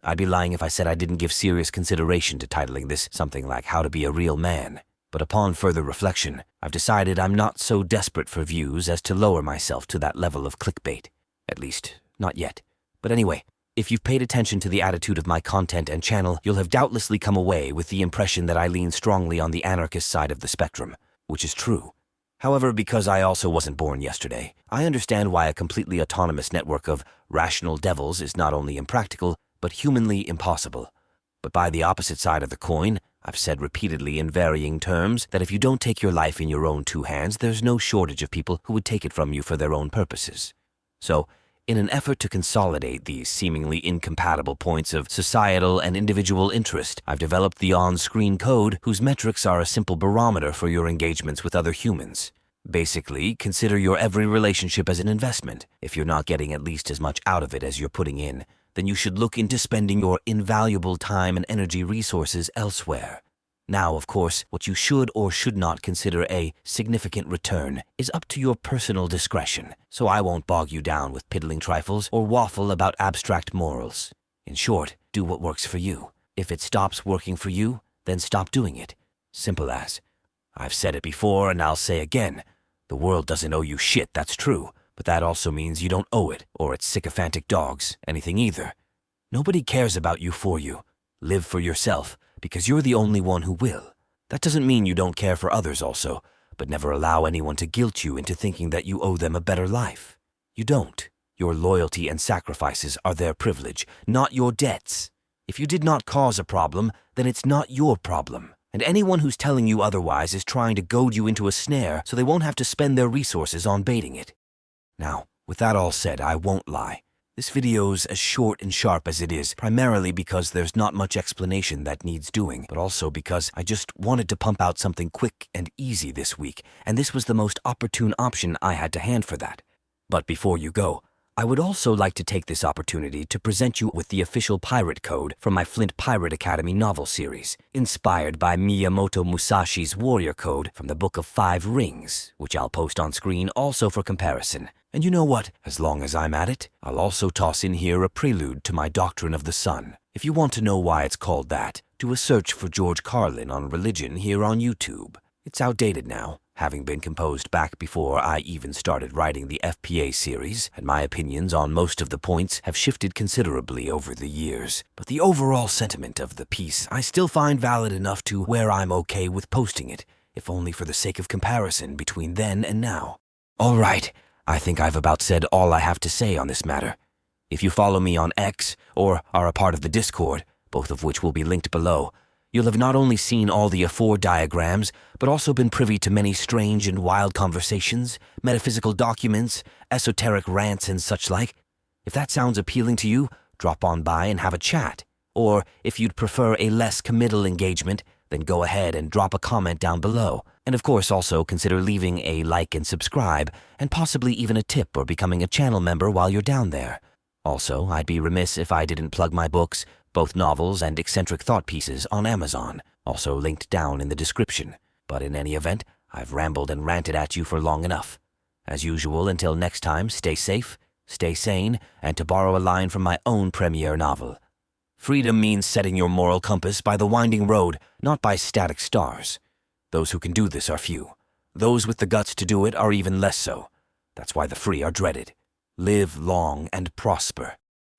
I'd be lying if I said I didn't give serious consideration to titling this something like How to Be a Real Man. But upon further reflection, I've decided I'm not so desperate for views as to lower myself to that level of clickbait. At least, not yet. But anyway, if you've paid attention to the attitude of my content and channel, you'll have doubtlessly come away with the impression that I lean strongly on the anarchist side of the spectrum, which is true. However, because I also wasn't born yesterday, I understand why a completely autonomous network of rational devils is not only impractical, but humanly impossible. But by the opposite side of the coin, I've said repeatedly in varying terms that if you don't take your life in your own two hands, there's no shortage of people who would take it from you for their own purposes. So, in an effort to consolidate these seemingly incompatible points of societal and individual interest, I've developed the on-screen code whose metrics are a simple barometer for your engagements with other humans. Basically, consider your every relationship as an investment. If you're not getting at least as much out of it as you're putting in, then you should look into spending your invaluable time and energy resources elsewhere. Now, of course, what you should or should not consider a significant return is up to your personal discretion, so I won't bog you down with piddling trifles or waffle about abstract morals. In short, do what works for you. If it stops working for you, then stop doing it. Simple as. I've said it before and I'll say again. The world doesn't owe you shit, that's true, but that also means you don't owe it, or its sycophantic dogs, anything either. Nobody cares about you for you. Live for yourself, because you're the only one who will. That doesn't mean you don't care for others also, but never allow anyone to guilt you into thinking that you owe them a better life. You don't. Your loyalty and sacrifices are their privilege, not your debts. If you did not cause a problem, then it's not your problem. And anyone who's telling you otherwise is trying to goad you into a snare so they won't have to spend their resources on baiting it. Now, with that all said, I won't lie. This video's as short and sharp as it is, primarily because there's not much explanation that needs doing, but also because I just wanted to pump out something quick and easy this week, and this was the most opportune option I had to hand for that. But before you go, I would also like to take this opportunity to present you with the official pirate code from my Flint Pirate Academy novel series, inspired by Miyamoto Musashi's Warrior Code from the Book of Five Rings, which I'll post on screen also for comparison. And you know what? As long as I'm at it, I'll also toss in here a prelude to my Doctrine of the Sun. If you want to know why it's called that, do a search for George Carlin on religion here on YouTube. It's outdated now, having been composed back before I even started writing the FPA series, and my opinions on most of the points have shifted considerably over the years. But the overall sentiment of the piece I still find valid enough to where I'm okay with posting it, if only for the sake of comparison between then and now. All right. I think I've about said all I have to say on this matter. If you follow me on X or are a part of the Discord, both of which will be linked below, you'll have not only seen all the afford diagrams, but also been privy to many strange and wild conversations, metaphysical documents, esoteric rants and such like. If that sounds appealing to you, drop on by and have a chat. Or if you'd prefer a less committal engagement, then go ahead and drop a comment down below. And of course also consider leaving a like and subscribe, and possibly even a tip or becoming a channel member while you're down there. Also, I'd be remiss if I didn't plug my books, both novels and eccentric thought pieces, on Amazon, also linked down in the description. But in any event, I've rambled and ranted at you for long enough. As usual, until next time, stay safe, stay sane, and to borrow a line from my own premiere novel, freedom means setting your moral compass by the winding road, not by static stars. Those who can do this are few. Those with the guts to do it are even less so. That's why the free are dreaded. Live long and prosper.